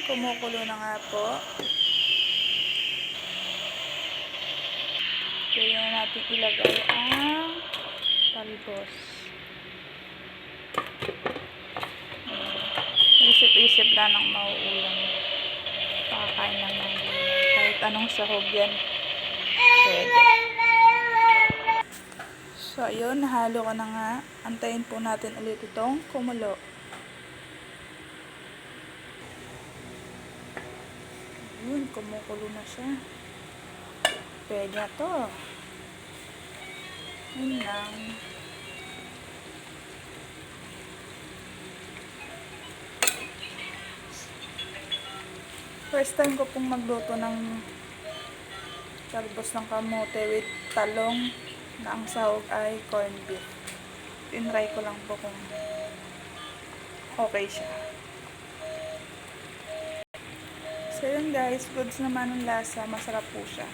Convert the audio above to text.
Kumukulo na nga po. Pwede na natin ilagay ang talbos. Isip-isip lang ng mauulam. Pakakain lang ng gulay. Kahit anong sahog yan. Pwede. So, ayun. Nahalo ko na nga. Antayin po natin ulit itong kumulo. Ayun. Kumukulo na siya. Pwede na to. Yun lang. First time ko pong magluto ng talbos ng kamote with talong na ang sahog ay corned beef. Tinry ko lang po kung okay siya. So yun guys, goods naman ang lasa. Masarap po siya.